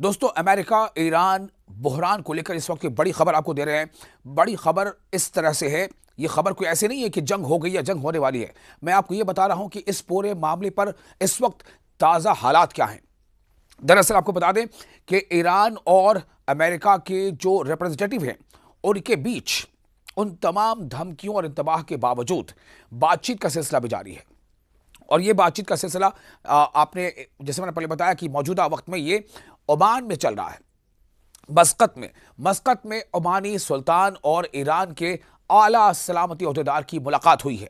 दोस्तों, America Iran बहरान को लेकर इस वक्त की बड़ी खबर आपको दे रहे हैं। बड़ी खबर इस तरह से है, ये खबर कोई ऐसे नहीं है कि जंग हो गई या जंग होने वाली है। मैं आपको ये बता रहा हूं कि इस पूरे मामले पर इस वक्त ताज़ा हालात क्या हैं। दरअसल आपको बता दें कि ईरान और अमेरिका के जो रिप्रेजेंटेटिव हैं, उनके बीच उन तमाम धमकियों और इंतबाह के बावजूद बातचीत का सिलसिला भी जारी है। और ये बातचीत का सिलसिला आपने, जैसे मैंने पहले बताया कि मौजूदा वक्त में ये ओमान में चल रहा है। मस्कत में ओमानी सुल्तान और ईरान के आला सलामती ओहदेदार की मुलाकात हुई है।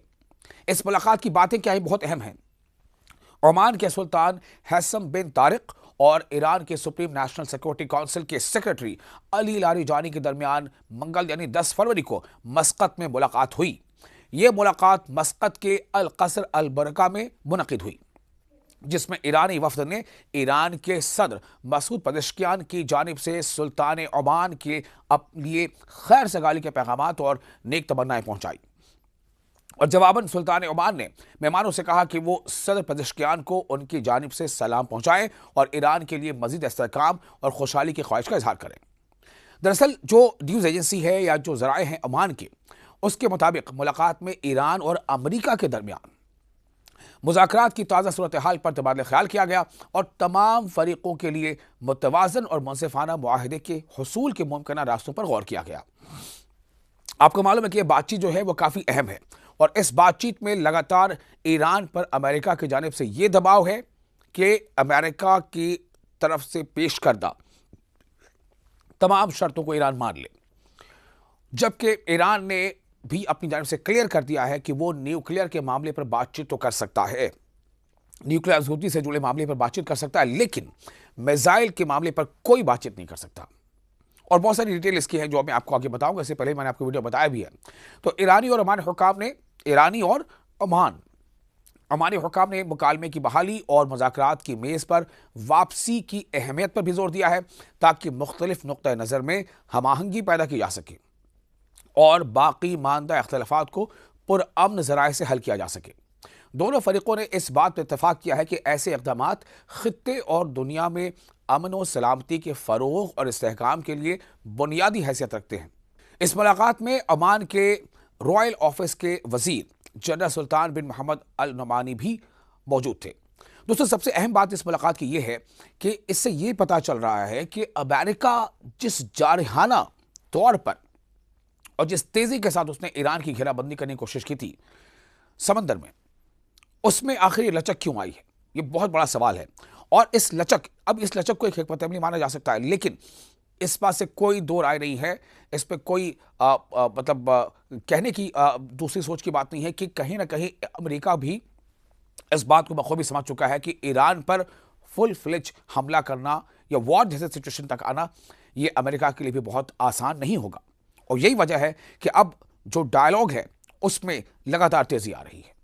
इस मुलाकात की बातें क्या है, बहुत अहम है। ओमान के सुल्तान हैसम बिन तारिक और ईरान के सुप्रीम नेशनल सिक्योरिटी काउंसिल के सेक्रेटरी अली लारीजानी के दरमियान मंगल यानी 10 फरवरी को मस्कत में मुलाकात हुई। यह मुलाकात मस्कत के अल कसर अल बरका में मुनक़िद हुई, जिसमें ईरानी वफ़द ने ईरान के सदर मसूद पेज़ेश्कियान की जानिब से सुल्तान ओमान के लिए खैर सगाली के पैगामात और नेक तमन्नाएं पहुंचाई। और जवाबन सुल्तान ओमान ने मेहमानों से कहा कि वो सदर पेज़ेश्कियान को उनकी जानिब से सलाम पहुंचाएं और ईरान के लिए मजीद इस्तेहकाम और खुशहाली की ख्वाहिश का इजहार करें। दरअसल जो न्यूज़ एजेंसी है या जो ज़राए हैं ओमान के, उसके मुताबिक मुलाकात में ईरान और अमरीका के दरमियान मुज़ाकरात की ताज़ा सूरत हाल पर तबादला ख्याल किया गया और तमाम फरीकों के लिए मुतवाज़न और मुनसिफाना मुआहदे के हुसूल के मुमकिन रास्तों पर गौर किया गया। आपको मालूम है कि यह बातचीत जो है वो काफ़ी अहम है और इस बातचीत में लगातार ईरान पर अमेरिका की जानिब से ये दबाव है कि अमेरिका की तरफ से पेश करदा तमाम शर्तों को ईरान मान ले, जबकि ईरान ने भी अपनी जानिब से क्लियर कर दिया है कि वो न्यूक्लियर के मामले पर बातचीत तो कर सकता है, न्यूक्लियर आज़ूदी से जुड़े मामले पर बातचीत कर सकता है, लेकिन मिसाइल के मामले पर कोई बातचीत नहीं कर सकता। और बहुत सारी डिटेल इसकी है जो मैं आपको आगे बताऊंगा। इससे पहले मैंने आपको वीडियो बताया भी है। तो ईरानी और ओमानी हुकाम ने मुकालमे की बहाली और मुज़ाकरात की मेज़ पर वापसी की अहमियत पर भी जोर दिया है, ताकि मुख्तलिफ नुक्ता नज़र में हम-आहंगी पैदा की जा सके और बाकी मानदा इख्तिलाफ़ात को पुरअमन ज़राए से हल किया जा सके। दोनों फरीकों ने इस बात पर इत्तफ़ाक़ किया है कि ऐसे इक़दामात ख़ित्ते और दुनिया में अमन व सलामती के फ़रोग़ और इस्तेहकाम के लिए बुनियादी हैसियत रखते हैं। इस मुलाकात में ओमान के रॉयल ऑफिस के वज़ीर जनरल सुल्तान बिन मोहम्मद अल नुमानी भी मौजूद थे। दोस्तों, सबसे अहम बात इस मुलाकात की यह है कि इससे ये पता चल रहा है कि अमेरिका जिस जारहाना तौर पर और जिस तेज़ी के साथ उसने ईरान की घेराबंदी करने की कोशिश की थी समंदर में, उसमें आखिर ये लचक क्यों आई है, ये बहुत बड़ा सवाल है। और इस लचक को एक हिकमत अमली माना जा सकता है, लेकिन इस बात से कोई दो राय नहीं है, इस पे कोई कहने की दूसरी सोच की बात नहीं है कि कहीं ना कहीं अमेरिका भी इस बात को बखूबी समझ चुका है कि ईरान पर फुल फ्लेज हमला करना या वॉर जैसे सिचुएशन तक आना ये अमेरिका के लिए भी बहुत आसान नहीं होगा। और यही वजह है कि अब जो डायलॉग है उसमें लगातार तेजी आ रही है।